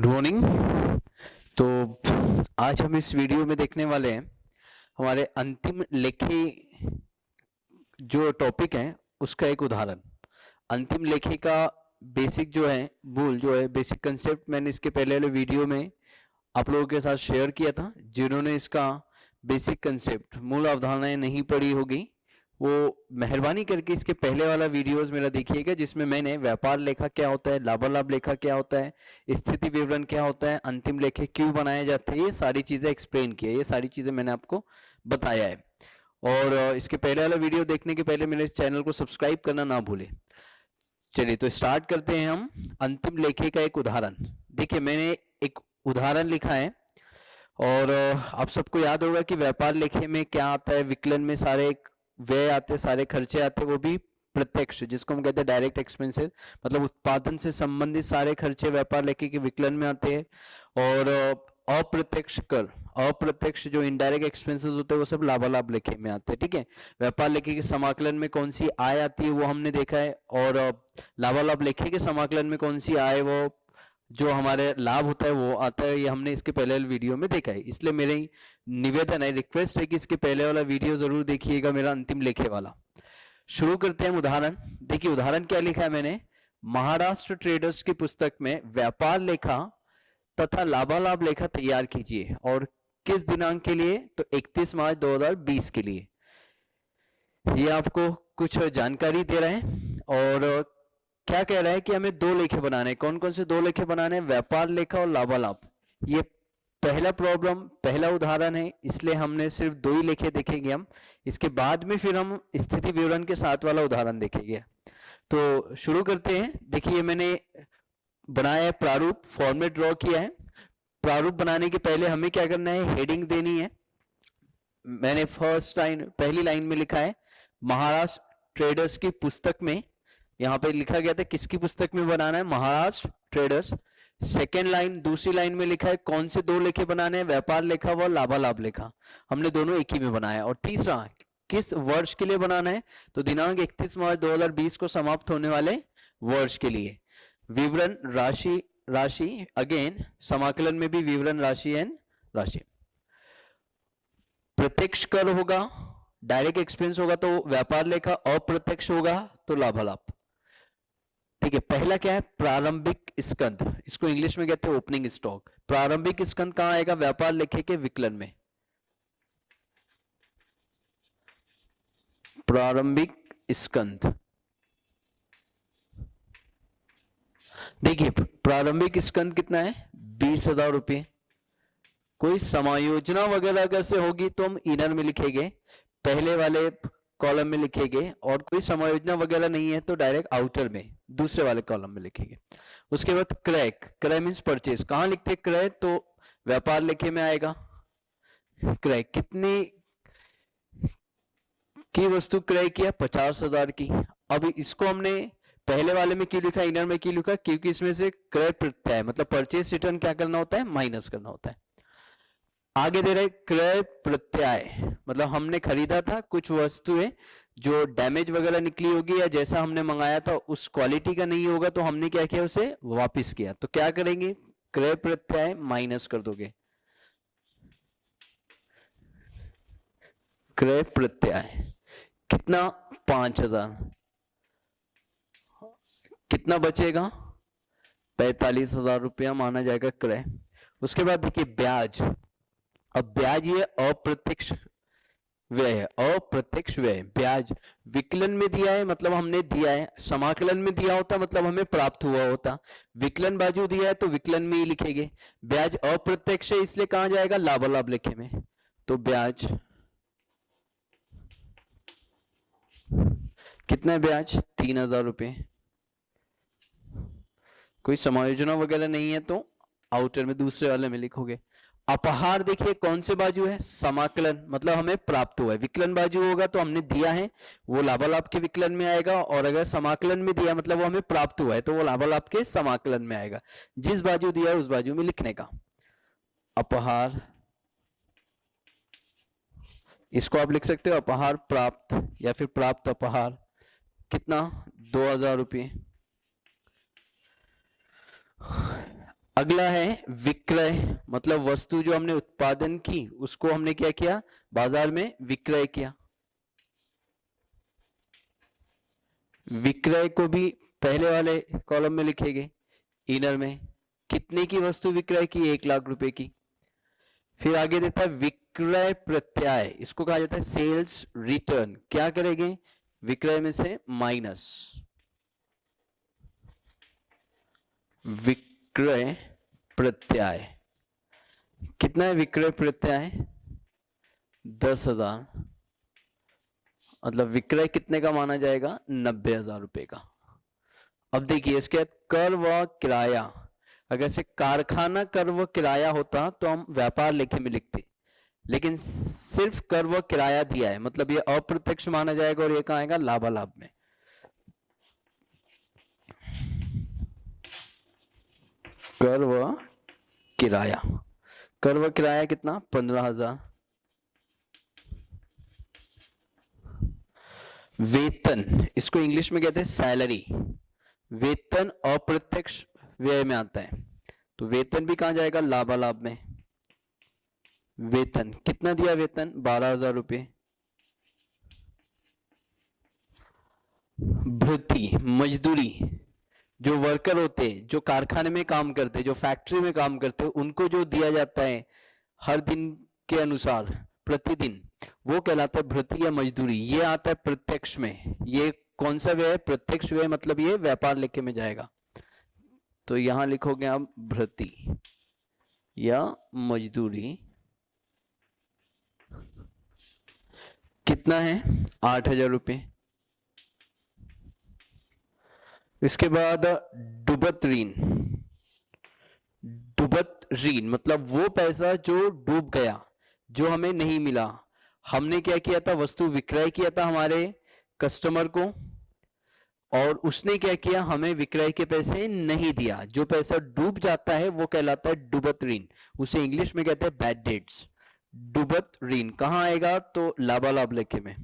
Good morning. तो आज हम इस वीडियो में देखने वाले हैं हमारे अंतिम लेखी जो टॉपिक है उसका एक उदाहरण। अंतिम लेखी का बेसिक जो है मूल जो है बेसिक कंसेप्ट मैंने इसके पहले वाले वीडियो में आप लोगों के साथ शेयर किया था। जिन्होंने इसका बेसिक कंसेप्ट मूल अवधारणाएं नहीं पढ़ी होगी वो मेहरबानी करके इसके पहले वाला वीडियोस मेरा देखिएगा, जिसमें मैंने व्यापार लेखा क्या होता है, लाभालाभ लेखा क्या होता है, स्थिति विवरण क्या होता है, अंतिम लेखे क्यों बनाए जाते हैं, ये सारी चीजें एक्सप्लेन की है। ये सारी चीजें मैंने आपको बताया है। और इसके पहले वाला वीडियो देखने के पहले मेरे चैनल को सब्सक्राइब करना ना भूलें। चलिए तो स्टार्ट करते हैं हम अंतिम लेखे का एक उदाहरण। देखिए मैंने एक उदाहरण लिखा है और आप सबको याद होगा कि व्यापार लेखे में क्या आता है, विकलन में सारे व्यय आते, सारे खर्चे आते, वो भी प्रत्यक्ष, जिसको हम कहते हैं डायरेक्ट एक्सपेंसेस, मतलब उत्पादन से संबंधित सारे खर्चे व्यापार लेखे के विकलन में आते हैं। और अप्रत्यक्ष कर, अप्रत्यक्ष जो इनडायरेक्ट एक्सपेंसेस होते हैं वो सब लाभालाभ लेखे में आते हैं। ठीक है, व्यापार लेखे के समाकलन में कौन सी आय आती है वो हमने देखा है, और लाभालाभ लेखे के समाकलन में कौन सी आय वो जो हमारे लाभ होता है वो आता है, ये हमने इसके पहले वाले वीडियो में देखा है। इसलिए मेरे निवेदन है, रिक्वेस्ट है कि इसके पहले वाला वीडियो जरूर देखिएगा, मेरा अंतिम लेखे वाला। शुरू करते हैं उदाहरण। देखिए उदाहरण क्या लिखा है मैंने, महाराष्ट्र ट्रेडर्स की पुस्तक में व्यापार लेखा तथा लाभालाभ लेखा तैयार कीजिए, और किस दिनांक के लिए, तो 31 मार्च 2020 के लिए। ये आपको कुछ जानकारी दे रहे हैं और क्या कह रहा है कि हमें दो लेखे बनाने हैं। कौन कौन से दो लेखे बनाने हैं, व्यापार लेखा और लाभालाभ। ये पहला प्रॉब्लम, पहला उदाहरण है, इसलिए हमने सिर्फ दो ही लेखे देखेंगे हम। इसके बाद में फिर हम स्थिति विवरण के साथ वाला उदाहरण देखेंगे। तो शुरू करते हैं। देखिए मैंने बनाया है प्रारूप, फॉर्मेट ड्रॉ किया है। प्रारूप बनाने के पहले हमें क्या करना है, हेडिंग देनी है। मैंने फर्स्ट लाइन, पहली लाइन में लिखा है महाराष्ट्र ट्रेडर्स की पुस्तक में, यहां पे लिखा गया था किसकी पुस्तक में बनाना है, महाराष्ट्र ट्रेडर्स। सेकेंड लाइन, दूसरी लाइन में लिखा है कौन से दो लेखे बनाने हैं, व्यापार लेखा व लाभालाभ लेखा। हमने दोनों एक ही में बनाया। और तीसरा, किस वर्ष के लिए बनाना है, तो दिनांक 31 मार्च 2020 को समाप्त होने वाले वर्ष के लिए। विवरण राशि, राशि अगेन समाकलन में भी विवरण राशि एंड राशि। प्रत्यक्ष कर होगा, डायरेक्ट एक्सपेंस होगा तो व्यापार लेखा, अप्रत्यक्ष होगा तो लाभालाभ। ठीक है, पहला क्या है, प्रारंभिक स्कंध, इसको इंग्लिश में कहते हैं ओपनिंग स्टॉक। प्रारंभिक स्कंध कहां आएगा, व्यापार लेखे के विकलन में। प्रारंभिक स्कंध, देखिए प्रारंभिक स्कंध कितना है, 20,000 रुपये। कोई समायोजना वगैरह अगर से होगी तो हम इनर में लिखेंगे, पहले वाले कॉलम में लिखेंगे, और कोई समायोजना वगैरह नहीं है तो डायरेक्ट आउटर में दूसरे वाले कॉलम में लिखेंगे। उसके बाद क्रय, क्रय मीन्स परचेज, कहां लिखते हैं क्रय, तो व्यापार लेखे में आएगा। क्रय, कितनी की वस्तु क्रय किया, 50,000 की। अब इसको हमने पहले वाले में क्यों लिखा, इनर में क्यों लिखा, क्योंकि इसमें से क्रय प्रत्यय मतलब परचेज रिटर्न क्या करना होता है, माइनस करना होता है। आगे दे रहे क्रय प्रत्यय, मतलब हमने खरीदा था कुछ वस्तुएं जो डैमेज वगैरह निकली होगी या जैसा हमने मंगाया था उस क्वालिटी का नहीं होगा, तो हमने क्या किया, उसे वापस किया। तो क्या करेंगे, क्रय प्रत्यय माइनस कर दोगे, क्रय प्रत्यय कितना, 5,000, कितना बचेगा, 45,000 रुपया माना जाएगा क्रय। उसके बाद देखिए ब्याज। अब ब्याज ये अप्रत्यक्ष व्यय है, अप्रत्यक्ष व्यय। ब्याज विकलन में दिया है मतलब हमने दिया है, समाकलन में दिया होता मतलब हमें प्राप्त हुआ होता। विकलन बाजू दिया है तो विकलन में ही लिखेंगे। ब्याज अप्रत्यक्ष है इसलिए कहां जाएगा, लाभालाभ लेखे में। तो ब्याज कितना है, ब्याज 3,000 रुपये। कोई समायोजना वगैरह नहीं है तो आउटर में दूसरे वाले में लिखोगे। अपहार देखिए कौन से बाजू है, समाकलन मतलब हमें प्राप्त हुआ है। विकलन बाजू होगा तो हमने दिया है वो लाभालाभ के विकलन में आएगा, और अगर समाकलन में दिया मतलब वो हमें प्राप्त हुआ है तो वो लाभालाभ के समाकलन में आएगा। जिस बाजू दिया है उस बाजू में लिखने का। अपहार, इसको आप लिख सकते हो अपहार प्राप्त या फिर प्राप्त अपहार। कितना, 2,000 रुपये। अगला है विक्रय, मतलब वस्तु जो हमने उत्पादन की उसको हमने क्या किया, बाजार में विक्रय किया। विक्रय को भी पहले वाले कॉलम में लिखेंगे, इनर में। कितने की वस्तु विक्रय की, 1,00,000 रुपए की। फिर आगे देता है विक्रय प्रत्याय, इसको कहा जाता है सेल्स रिटर्न। क्या करेंगे, विक्रय में से माइनस विक्रय प्रत्याय। कितना है विक्रय प्रत्याय, 10,000, मतलब विक्रय कितने का माना जाएगा, 90,000 रुपए का। अब देखिए इसके बाद कर व किराया, अगर से कारखाना कर व किराया होता तो हम व्यापार लेखे में लिखते, लेकिन सिर्फ कर व किराया दिया है, मतलब ये अप्रत्यक्ष माना जाएगा और ये कहाँ आएगा, लाभालाभ में। कर व किराया, कर व किराया कितना, 15,000। वेतन, इसको इंग्लिश में कहते हैं सैलरी। वेतन अप्रत्यक्ष व्यय में आता है, तो वेतन भी कहां जाएगा, लाभालाभ में। वेतन कितना दिया, वेतन 12,000 रुपये। भृति मजदूरी, जो वर्कर होते हैं, जो कारखाने में काम करते हैं, जो फैक्ट्री में काम करते हैं, उनको जो दिया जाता है हर दिन के अनुसार प्रतिदिन, वो कहलाता है भृति या मजदूरी। ये आता है प्रत्यक्ष में। ये कौन सा व्यय है, प्रत्यक्ष व्यय, मतलब ये व्यापार लेखे में जाएगा। तो यहां लिखोगे आप भृति या मजदूरी। कितना है, 8,000 रुपये। इसके बाद डूबत ऋण, डूबत ऋण मतलब वो पैसा जो डूब गया, जो हमें नहीं मिला। हमने क्या किया था, वस्तु विक्रय किया था हमारे कस्टमर को, और उसने क्या किया, हमें विक्रय के पैसे नहीं दिया। जो पैसा डूब जाता है वो कहलाता है डूबत ऋण, उसे इंग्लिश में कहते हैं बैड डेट्स। डूबत ऋण कहां आएगा, तो लाभालाभ लेखे में।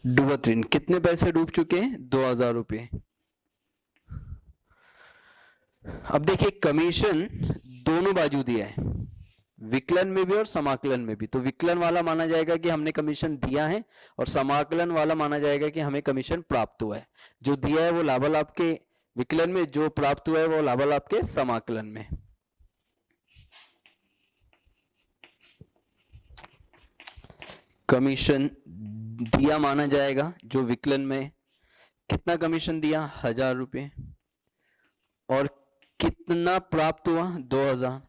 डूबत ऋण, कितने पैसे डूब चुके हैं, 2,000 रुपये। अब देखिए कमीशन दोनों बाजू दिया है, विकलन में भी और समाकलन में भी। तो विकलन वाला माना जाएगा कि हमने कमीशन दिया है, और समाकलन वाला माना जाएगा कि हमें कमीशन प्राप्त हुआ है। जो दिया है वो लाभालाभ के विकलन में, जो प्राप्त हुआ है वो लाभालाभ के समाकलन में। कमीशन दिया माना जाएगा जो विकलन में। कितना कमीशन दिया, 1,000 रुपये, और कितना प्राप्त हुआ, 2,000।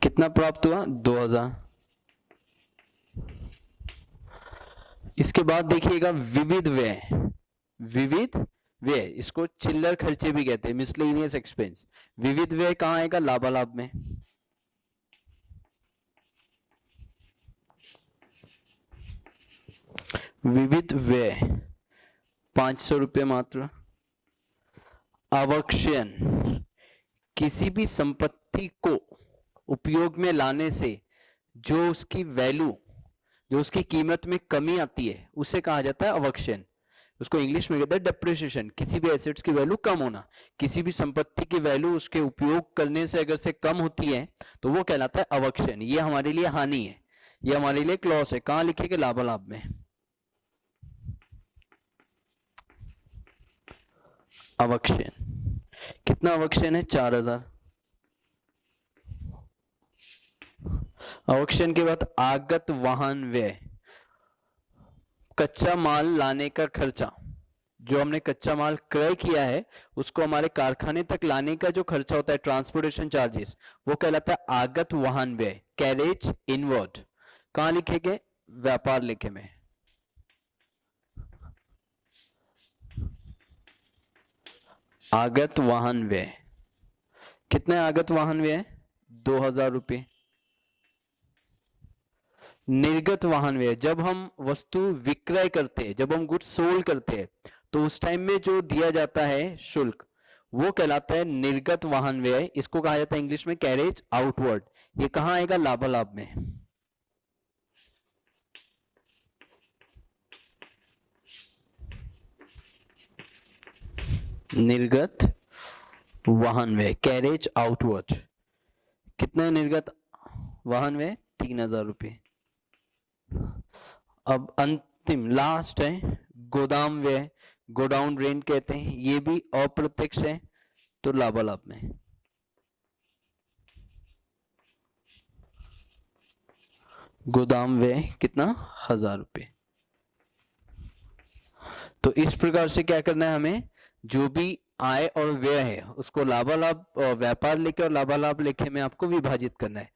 कितना प्राप्त हुआ, 2,000। इसके बाद देखिएगा विविध व्यय, विविध व्यय, इसको चिल्लर खर्चे भी कहते हैं, मिसलेनियस एक्सपेंस। विविध व्यय कहां आएगा, लाभालाभ में। विविध व्यय 500 रुपये मात्र। अवक्षयन, किसी भी संपत्ति को उपयोग में लाने से जो उसकी वैल्यू, जो उसकी कीमत में कमी आती है, उसे कहा जाता है अवक्षयन। उसको इंग्लिश में कहते हैं डेप्रिसिएशन। किसी भी एसेट्स की वैल्यू कम होना, किसी भी संपत्ति की वैल्यू उसके उपयोग करने से अगर से कम होती है तो वो कहलाता है अवक्षयन। ये हमारे लिए हानि है, ये हमारे लिए क्लॉस है। कहां लिखेंगे, लाभालाभ में। अवक्षयन, कितना अवक्षयन है, 4,000। अवक्षयन के बाद आगत वाहन व्यय, कच्चा माल लाने का खर्चा। जो हमने कच्चा माल क्रय किया है उसको हमारे कारखाने तक लाने का जो खर्चा होता है, ट्रांसपोर्टेशन चार्जेस, वो कहलाता है आगत वाहन व्यय, कैरेज इनवर्ड। कहां लिखेंगे, व्यापार लेखे में। आगत वाहन व्यय, कितने आगत वाहन व्यय, 2,000 रुपये। निर्गत वाहन व्यय, जब हम वस्तु विक्रय करते हैं, जब हम गुड्स सोल्ड करते हैं, तो उस टाइम में जो दिया जाता है शुल्क, वो कहलाता है निर्गत वाहन व्यय। इसको कहा जाता है इंग्लिश में कैरेज आउटवर्ड। ये कहाँ आएगा? लाभालाभ में। निर्गत वाहन व्यय कैरेज आउटवर्ड। कितना निर्गत वाहन व्यय? 3000 रुपये। अब अंतिम लास्ट है गोदाम व्यय, गोडाउन रेंट कहते हैं, ये भी अप्रत्यक्ष है, तो लाभालाभ में। गोदाम व्यय कितना? 1000 रुपये। तो इस प्रकार से क्या करना है हमें, जो भी आय और व्यय है उसको लाभालाभ व्यापार लेखे और लाभालाभ लेखे में आपको विभाजित करना है।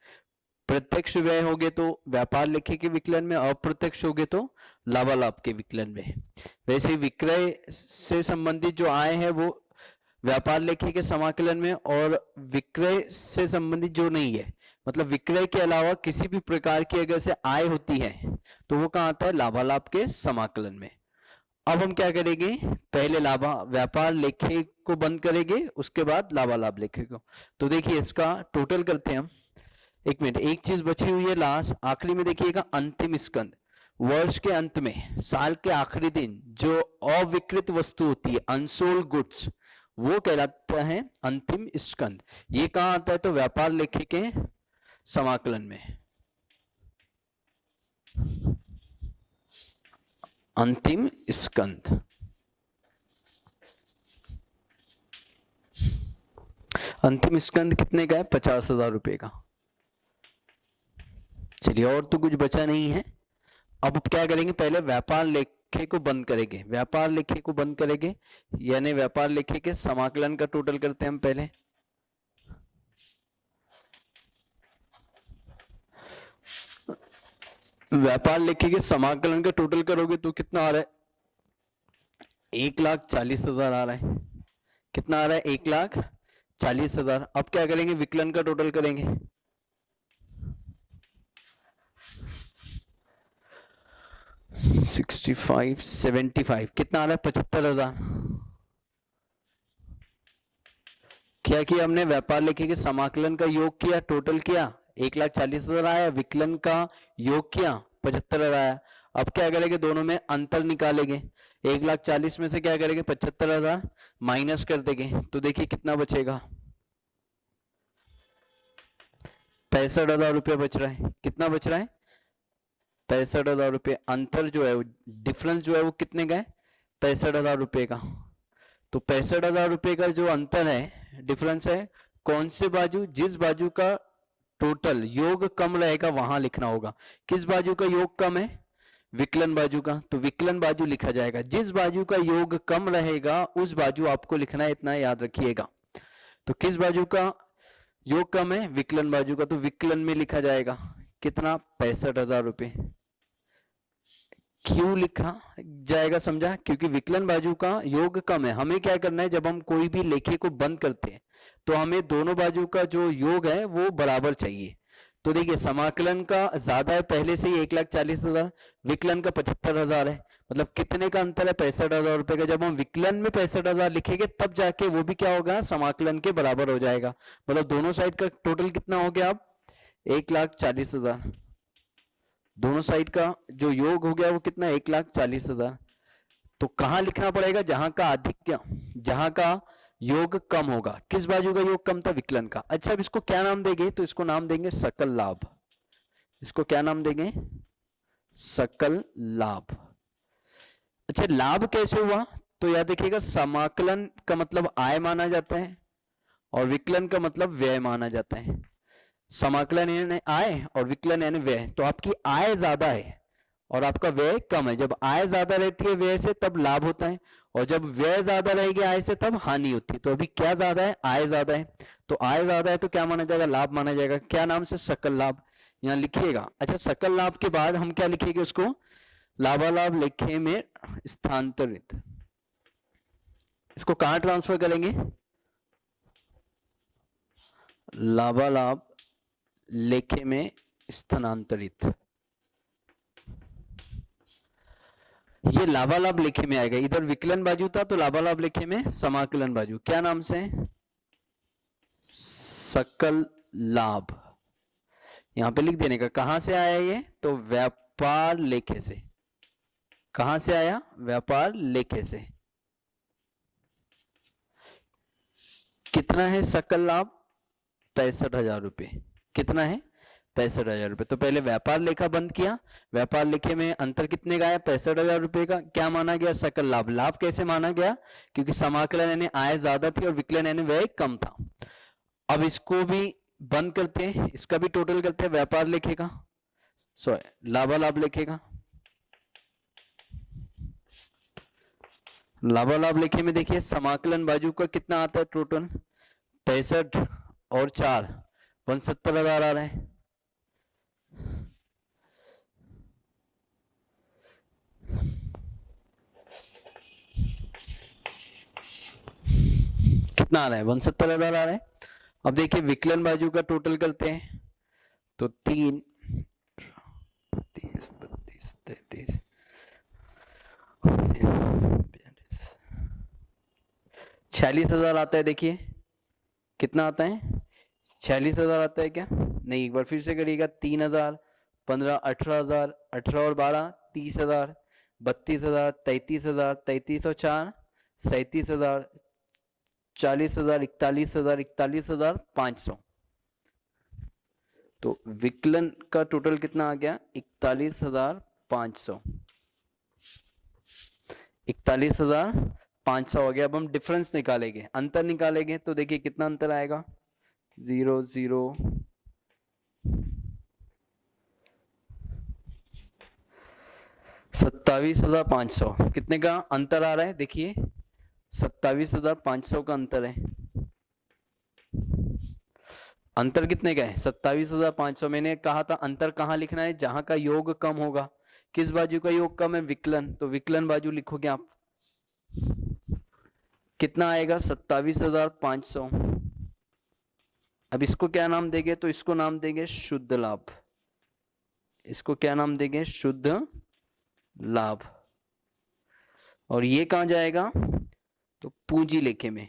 प्रत्यक्ष व्यय हो गए तो व्यापार लेखे के विकलन में, अप्रत्यक्ष हो गए तो लाभालाभ के विकलन में। वैसे विक्रय से संबंधित जो आय है वो व्यापार लेखे के समाकलन में, और विक्रय से संबंधित जो नहीं है, मतलब विक्रय के अलावा किसी भी प्रकार की अगर से आय होती है तो वो कहाँ आता है? लाभालाभ के समाकलन में। अब हम क्या करेंगे, पहले व्यापार लेखे को बंद करेंगे, उसके बाद लाभालाभ लेखे को। तो देखिए इसका टोटल करते हैं हम। एक मिनट, एक चीज बची हुई है लास्ट, आखिरी में देखिएगा अंतिम स्कंद। वर्ष के अंत में, साल के आखिरी दिन जो अविकृत वस्तु होती है, अनसोल्ड गुड्स, वो कहलाता है अंतिम स्कंद। ये कहाँ आता है? तो व्यापार लेखे के समाकलन में। अंतिम स्कंद। अंतिम स्कंद कितने का है? 50,000 रुपए का। चलिए, और तो कुछ बचा नहीं है। अब क्या करेंगे, पहले व्यापार लेखे को बंद करेंगे। व्यापार लेखे को बंद करेंगे यानी व्यापार लेखे के समाकलन का टोटल करते हैं हम पहले। व्यापार लेखे के समाकलन का टोटल करोगे तो कितना आ रहा है? 1,40,000 आ रहा है। कितना आ रहा है? 1,40,000। अब क्या करेंगे, विकलन का टोटल करेंगे। $65, $75 कितना आ रहा है? 75,000। क्या किया हमने? व्यापार लेखे के समाकलन का योग किया, टोटल किया, 1,40,000 आया। विकलन का योग किया, 75,000 आया। अब क्या करेंगे, दोनों में अंतर निकालेंगे। 1,40,000 में से क्या करेंगे, 75,000 माइनस कर देंगे, तो देखिए कितना बचेगा, 65,000 रुपया बच रहा है। कितना बच रहा है? 65,000 रुपये। अंतर जो है, डिफरेंस जो है वो कितने का है? 65,000 रुपये का। तो 65,000 रुपये का जो अंतर है, डिफरेंस है, कौन से बाजू? जिस बाजू का टोटल योग कम रहेगा वहां लिखना होगा। किस बाजू का योग कम है? विकलन बाजू का। तो विकलन बाजू लिखा जाएगा। जिस बाजू का योग कम रहेगा उस बाजू आपको लिखना है, इतना याद रखिएगा। तो किस बाजू का योग कम है? विकलन बाजू का। तो विकलन में लिखा जाएगा कितना? 65,000 रुपये। क्यों लिखा जाएगा समझा? क्योंकि विकलन बाजू का योग कम है। हमें क्या करना है, जब हम कोई भी लेखे को बंद करते हैं तो हमें दोनों बाजू का जो योग है वो बराबर चाहिए। तो देखिए समाकलन का ज्यादा है पहले से ही 1,40,000, विकलन का 75,000 है, मतलब कितने का अंतर है? 65,000 रुपए का। जब हम विकलन में 65,000 लिखेंगे तब जाके वो भी क्या होगा? समाकलन के बराबर हो जाएगा। मतलब दोनों साइड का टोटल कितना हो गया? अब 1,40,000। दोनों साइड का जो योग हो गया वो कितना? 1,40,000। तो कहां लिखना पड़ेगा? जहां का अधिक, जहां का योग कम होगा। किस बाजू का योग कम था? विकलन का। अच्छा, अब इसको क्या नाम देंगे? तो इसको नाम देंगे सकल लाभ। इसको क्या नाम देंगे? सकल लाभ। अच्छा, लाभ कैसे हुआ? तो याद देखिएगा, समाकलन का मतलब आय माना जाता है और विकलन का मतलब व्यय माना जाता है। समाकलन यानी आय और विकलन यानी व्यय। तो आपकी आय ज्यादा है और आपका व्यय कम है। जब आय ज्यादा रहती है व्यय से तब लाभ होता है, और जब व्यय ज्यादा रहेगी आय से तब हानि होती है। तो अभी क्या ज्यादा है? आय ज्यादा है। तो आय ज्यादा है तो क्या माना जाएगा? लाभ माना जाएगा। क्या नाम से? सकल लाभ। यहाँ लिखिएगा। अच्छा, सकल लाभ के बाद हम क्या लिखेंगे? उसको लाभालाभ लेखे में स्थानांतरित। इसको कहां ट्रांसफर करेंगे? लाभालाभ लेखे में स्थानांतरित। ये लाभालाभ लेखे में आएगा, इधर विकलन बाजू था तो लाभालाभ लेखे में समाकलन बाजू, क्या नाम से? सकल लाभ। यहां पे लिख देने का, कहां से आया ये? तो व्यापार लेखे से। कहां से आया? व्यापार लेखे से। कितना है सकल लाभ? 65,000 रुपए। कितना है? 65,000 रुपए। तो पहले व्यापार लेखा बंद किया, व्यापार लेखे में अंतर कितने का है? 65,000 रुपए का। क्या माना गया? सकल लाभ। लाभ कैसे माना गया? क्योंकि समाकलन यानी आय ज्यादा थी और विकलन यानी व्यय कम था। अब इसको भी बंद करते हैं, इसका भी टोटल करते हैं, व्यापार लेखे का, सॉरी लाभालाभ लेखे का। लाभालाभ लेखे में देखिए समाकलन बाजू का कितना आता है टोटल? 65 और 4 69,000 आ रहा है। कितना आ रहा है? 69,000 आ रहा है। अब देखिए विकलन बाजू का टोटल करते हैं, तो 3 30 32 33 46,000 आता है। देखिए कितना आता है? 46,000 आता है क्या? नहीं, एक बार फिर से करिएगा। 3,000 15 18,000 18 और 12 30,000 32,000 33,000 33 और 4 37,000 40,000 41,000 41,500। तो विकलन का टोटल कितना आ गया? 41,500। 41,500 हो गया। अब हम डिफरेंस निकालेंगे, अंतर निकालेंगे, तो देखिए कितना अंतर आएगा? 0 0 27,500। कितने का अंतर आ रहा है? देखिए 27,500 का अंतर है। अंतर कितने का है? 27,500। मैंने कहा था अंतर कहाँ लिखना है? जहां का योग कम होगा। किस बाजू का योग कम है? विकलन। तो विकलन बाजू लिखोगे आप, कितना आएगा? 27,500। अब इसको क्या नाम देंगे? तो इसको नाम देंगे शुद्ध लाभ। इसको क्या नाम देंगे? शुद्ध लाभ। और ये कहां जाएगा? तो पूंजी लेखे में।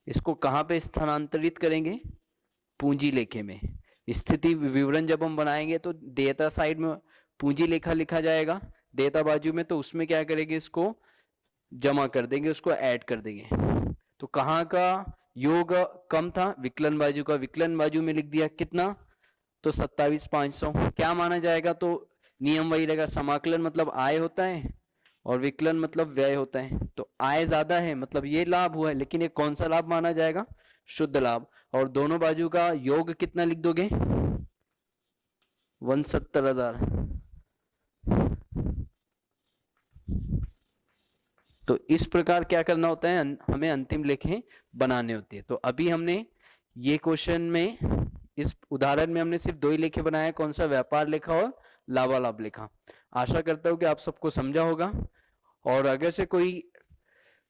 इसको कहां पे स्थानांतरित करेंगे? पूंजी लेखे में। स्थिति विवरण जब हम बनाएंगे तो देयता साइड में पूंजी लेखा लिखा जाएगा, देयता बाजू में, तो उसमें क्या करेंगे? इसको जमा कर देंगे, उसको ऐड कर देंगे। तो कहां का योग कम था? विकलन बाजू का। विकलन बाजू में लिख दिया कितना? तो 27,500। क्या माना जाएगा? तो नियम वही रहेगा, समाकलन मतलब आय होता है और विकलन मतलब व्यय होता है। तो आय ज्यादा है मतलब ये लाभ हुआ है, लेकिन ये कौन सा लाभ माना जाएगा? शुद्ध लाभ। और दोनों बाजू का योग कितना लिख दोगे? 69,000। तो इस प्रकार क्या करना होता है? हमें अंतिम लेखें बनाने होती है। तो अभी हमने ये क्वेश्चन में, इस उदाहरण में हमने सिर्फ 2 ही लेखे बनाए, कौन सा? व्यापार लेखा और लाभालाभ लेखा। आशा करता हूं कि आप सबको समझा होगा। और अगर से कोई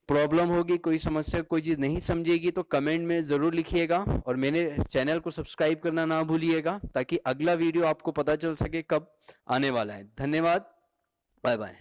प्रॉब्लम होगी, कोई समस्या, कोई चीज नहीं समझेगी तो कमेंट में जरूर लिखिएगा। और मेरे चैनल को सब्सक्राइब करना ना भूलिएगा, ताकि अगला वीडियो आपको पता चल सके कब आने वाला है। धन्यवाद, बाय बाय।